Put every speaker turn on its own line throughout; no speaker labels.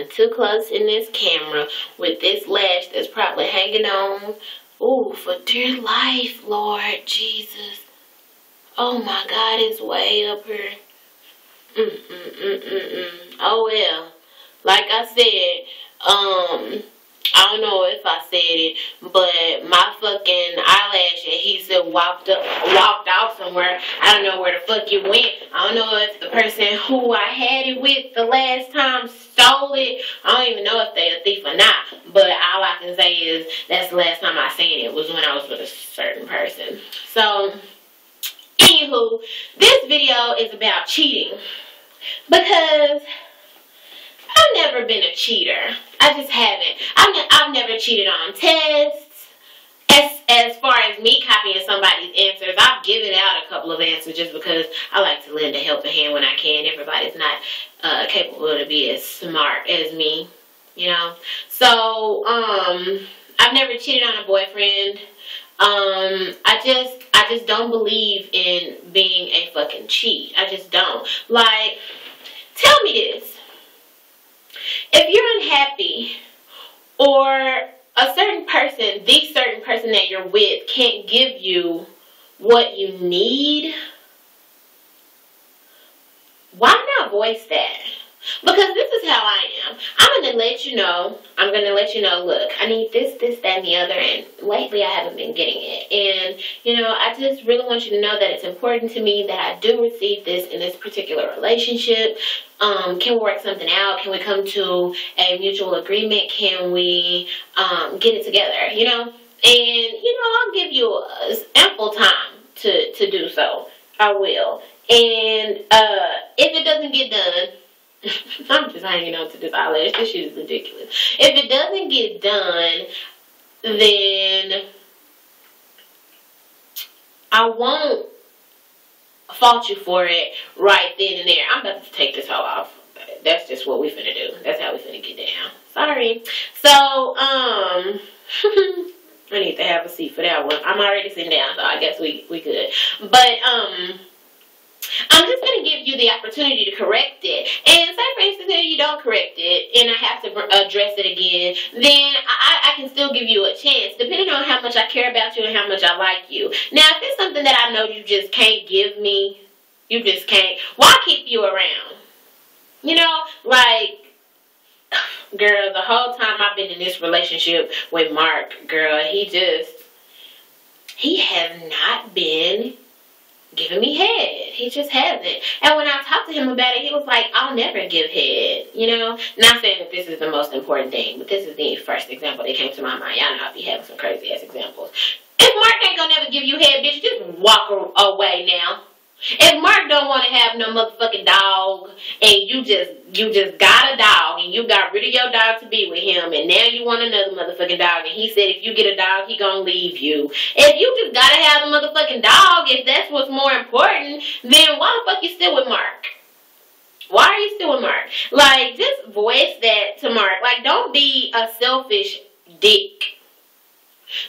going too close in this camera with this lash that's probably hanging on. Ooh, for dear life, Lord Jesus. Oh my God, it's way up here. Oh well. Like I said, I don't know if I said it, but my fucking eyelash adhesive walked off somewhere. I don't know where the fuck it went. I don't know if the person who I had it with the last time stole it. I don't even know if they're a thief or not. But all I can say is that's the last time I seen it was when I was with a certain person. So, anywho, this video is about cheating. Because I've never been a cheater. I just haven't. I've never cheated on tests. As far as me copying somebody's answers, I've given out a couple of answers just because I like to lend a helping hand when I can. Everybody's not capable to be as smart as me, you know. So, I've never cheated on a boyfriend. I just don't believe in being a fucking cheat. I just don't. Like, tell me this. If you're unhappy, or a certain person, the certain person that you're with can't give you what you need, why not voice that? Because this is how I am. I'm going to let you know, look, I need this, that, and the other, and lately I haven't been getting it. And, you know, I just really want you to know that it's important to me that I do receive this in this particular relationship. Can we work something out? Can we come to a mutual agreement? Can we get it together, you know? And, you know, I'll give you ample time to do so. I will. And if it doesn't get done, I'm just hanging on to this eyelash. This shit is ridiculous. If it doesn't get done, then I won't fault you for it right then and there. I'm about to take this hoe off. That's just what we finna do. That's how we finna get down. Sorry. So, I need to have a seat for that one. I'm already sitting down, so I guess we good. But, I'm just going to give you the opportunity to correct it. And say, for instance, if you don't correct it and I have to address it again, then I can still give you a chance, depending on how much I care about you and how much I like you. Now, if it's something that I know you just can't give me, you just can't, why keep you around? You know, like, girl, the whole time I've been in this relationship with Mark, girl, he has not been giving me head. He just hasn't. And when I talked to him about it, he was like, I'll never give head. You know? Not saying that this is the most important thing, but this is the first example that came to my mind. Y'all know I be having some crazy ass examples. If Mark ain't gonna never give you head, bitch, just walk away now. If Mark don't want to have no motherfucking dog, and you just got a dog, and you got rid of your dog to be with him, and now you want another motherfucking dog, and he said if you get a dog, he gonna leave you. If you just gotta have the motherfucking dog, if that's what's more important, then why the fuck you still with Mark? Why are you still with Mark? Like, just voice that to Mark. Like, don't be a selfish dick.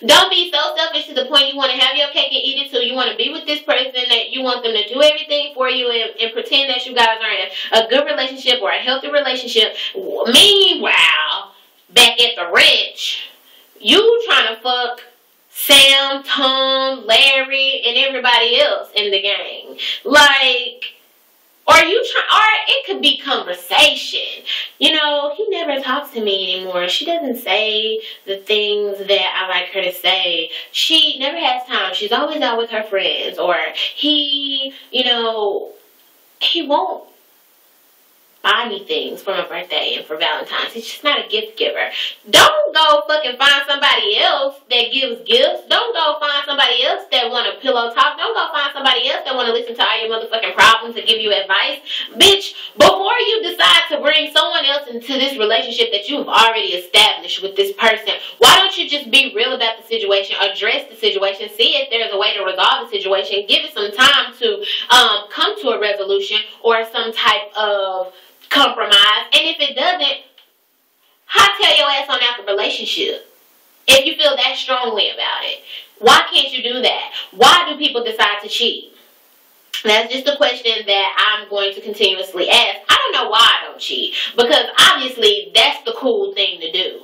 Don't be so selfish to the point you want to have your cake and eat it too. You want to be with this person that you want them to do everything for you and pretend that you guys are in a good relationship or a healthy relationship. Meanwhile, back at the ranch, you trying to fuck Sam, Tom, Larry, and everybody else in the gang. Like, or it could be conversation. You know, he never talks to me anymore. She doesn't say the things that I like her to say. She never has time. She's always out with her friends. Or he, you know, he won't buy me things for my birthday and for Valentine's. He's just not a gift giver. Don't go fucking find somebody else that gives gifts. Don't go find somebody else that want to pillow talk. Don't go find somebody else that want to listen to all your motherfucking problems and give you advice. Bitch, before you decide to bring someone else into this relationship that you've already established with this person, why don't you just be real about the situation, address the situation, see if there's a way to resolve the situation, give it some time to come to a resolution or some type of compromise. And if it doesn't, hightail your ass on out the relationship. If you feel that strongly about it, why can't you do that? Why do people decide to cheat? That's just a question that I'm going to continuously ask. I don't know why I don't cheat, because obviously that's cool thing to do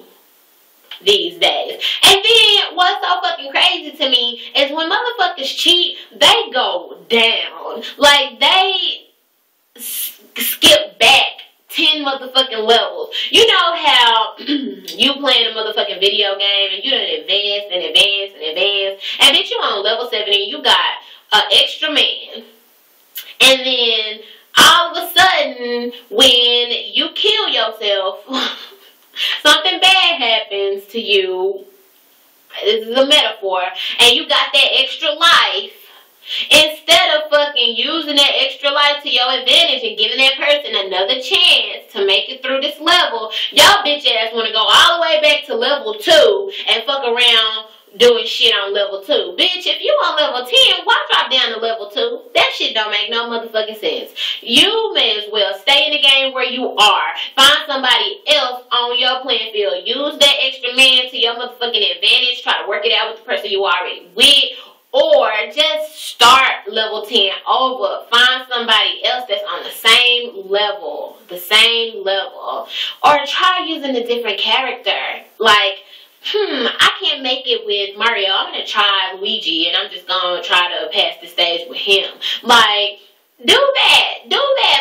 these days. And then what's so fucking crazy to me is when motherfuckers cheat, they go down. Like, they skip back 10 motherfucking levels. You know how you playing a motherfucking video game and you done advance and advance and advance, and bitch, you on level 7 and you got an extra man. And then all of a sudden, when you kill yourself, something bad happens to you. This is a metaphor. And you got that extra life. Instead of fucking using that extra life to your advantage and giving that person another chance to make it through this level, y'all bitch ass want to go all the way back to level 2 and fuck around doing shit on level 2. Bitch, if you on level 10, why drop down to level 2? That shit don't make no motherfucking sense. You may as well stay in the game where you are. Find somebody else on your playing field. Use that extra man to your motherfucking advantage. Try to work it out with the person you already with. Or just start level 10 over. Find somebody else that's on the same level. Or try using a different character. Like, I can't make it with Mario. I'm going to try Luigi, and I'm just going to try to pass the stage with him. Like, do that.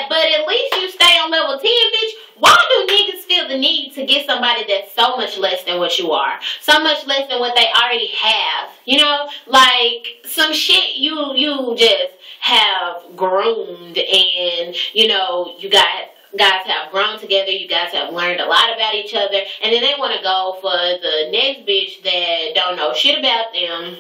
But at least you stay on level 10, bitch. Why do niggas feel the need to get somebody that's so much less than what you are? So much less than what they already have. You know? Like, some shit you just have groomed, and, you know, you guys have grown together, you guys have learned a lot about each other, and then they want to go for the next bitch that don't know shit about them,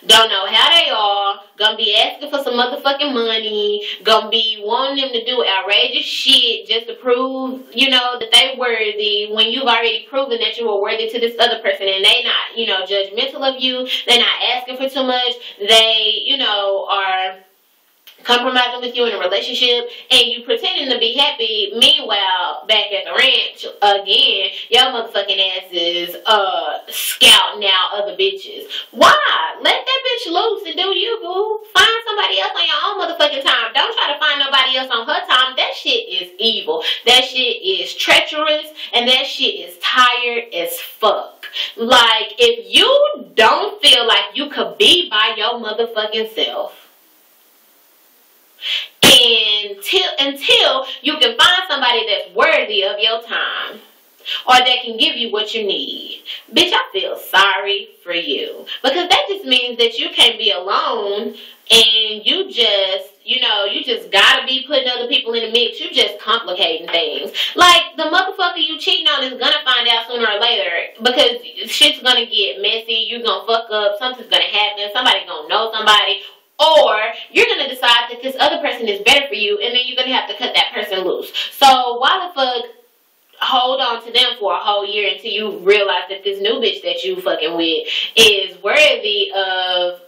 don't know how they are, gonna be asking for some motherfucking money, gonna be wanting them to do outrageous shit just to prove, you know, that they worthy, when you've already proven that you were worthy to this other person, and they not, you know, judgmental of you, they're not asking for too much, they, you know, are compromising with you in a relationship, and you pretending to be happy. Meanwhile, back at the ranch again, y'all motherfucking asses scouting out other bitches. Why? Let that bitch loose and do you, boo. Find somebody else on your own motherfucking time. Don't try to find nobody else on her time. That shit is evil. That shit is treacherous, and that shit is tired as fuck. Like, if you don't feel like you could be by your motherfucking self, until you can find somebody that's worthy of your time, or that can give you what you need, bitch, I feel sorry for you. Because that just means that you can't be alone, and you just, you know, you just gotta be putting other people in the mix. You just complicating things. Like, the motherfucker you cheating on is gonna find out sooner or later, because shit's gonna get messy, you're gonna fuck up, something's gonna happen, somebody's gonna know somebody. Or you're going to decide that this other person is better for you, and then you're going to have to cut that person loose. So why the fuck hold on to them for a whole year until you realize that this new bitch that you fucking with is worthy of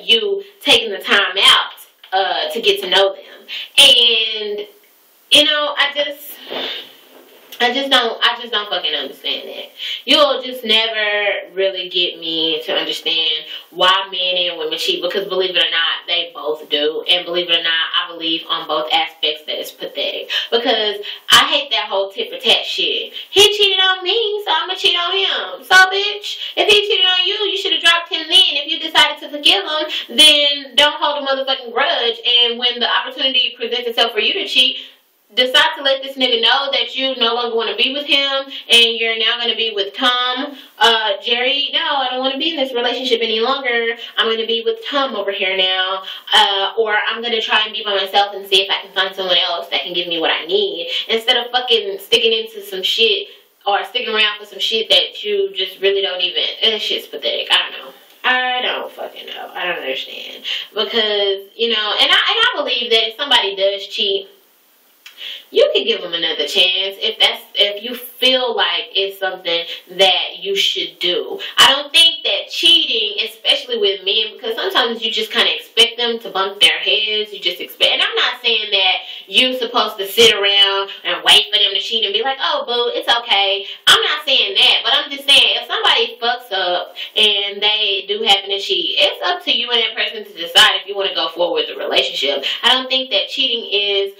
you taking the time out to get to know them? And, you know, I just don't fucking understand that. You'll just never really get me to understand why men and women cheat, because believe it or not, they both do. And believe it or not, I believe on both aspects that it's pathetic. Because I hate that whole tit for tat shit. He cheated on me, so I'm gonna cheat on him. So bitch, if he cheated on you, you should have dropped him then. If you decided to forgive him, then don't hold a motherfucking grudge. And when the opportunity presents itself for you to cheat, decide to let this nigga know that you no longer want to be with him, and you're now going to be with Tom. Jerry, no, I don't want to be in this relationship any longer. I'm going to be with Tom over here now. Or I'm going to try and be by myself and see if I can find someone else that can give me what I need. Instead of fucking sticking into some shit, or sticking around for some shit that you just really don't even, that shit's pathetic. I don't know. I don't fucking know. I don't understand. Because, you know, and I believe that if somebody does cheat, you can give them another chance if you feel like it's something that you should do. I don't think that cheating, especially with men, because sometimes you just kind of expect them to bump their heads. You just expect, and I'm not saying that you're supposed to sit around and wait for them to cheat and be like, oh, boo, it's okay. I'm not saying that, but I'm just saying if somebody fucks up and they do happen to cheat, it's up to you and that person to decide if you want to go forward with the relationship. I don't think that cheating is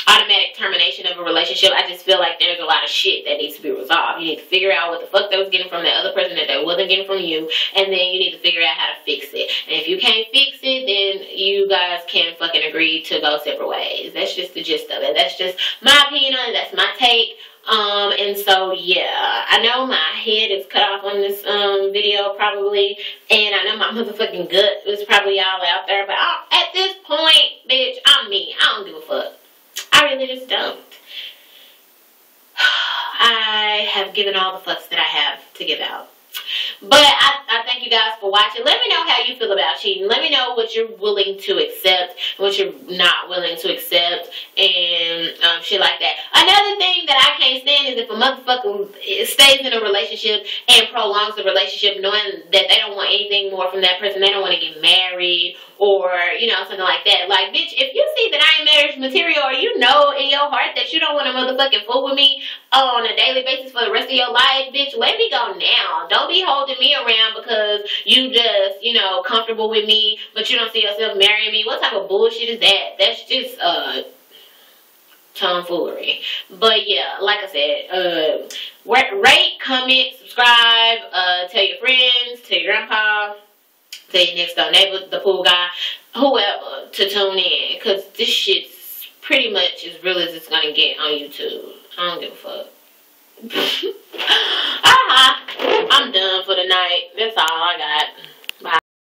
automatic termination of a relationship. I just feel like there's a lot of shit that needs to be resolved. You need to figure out what the fuck they was getting from that other person that they wasn't getting from you, and then you need to figure out how to fix it. And if you can't fix it, then you guys can fucking agree to go separate ways. That's just the gist of it. That's just my opinion on it. That's my take. And so, yeah, I know my head is cut off on this, video probably, and I know my motherfucking gut was probably all out there, but at this point, bitch, I'm me. I don't give a fuck. I really just don't. I have given all the fucks that I have to give out. But I thank you guys for watching. Let me know how you feel about cheating. Let me know what you're willing to accept, what you're not willing to accept, and shit like that. Another thing that I can't stand is if a motherfucker stays in a relationship and prolongs the relationship knowing that they don't want anything more from that person. They don't want to get married or, you know, something like that. Like, bitch, if you see that I ain't marriage material, or you know in your heart that you don't want to motherfucking fool with me on a daily basis for the rest of your life, bitch, let me go now. Don't be holding me around because you just, you know, comfortable with me, but you don't see yourself marrying me. What type of bullshit is that? That's just tomfoolery. But yeah, like I said, rate, comment, subscribe, tell your friends, tell your grandpa, tell your next door neighbor, the pool guy, whoever, to tune in, because this shit's pretty much as real as it's gonna get on YouTube. I don't give a fuck. I'm done for the night. That's all I got.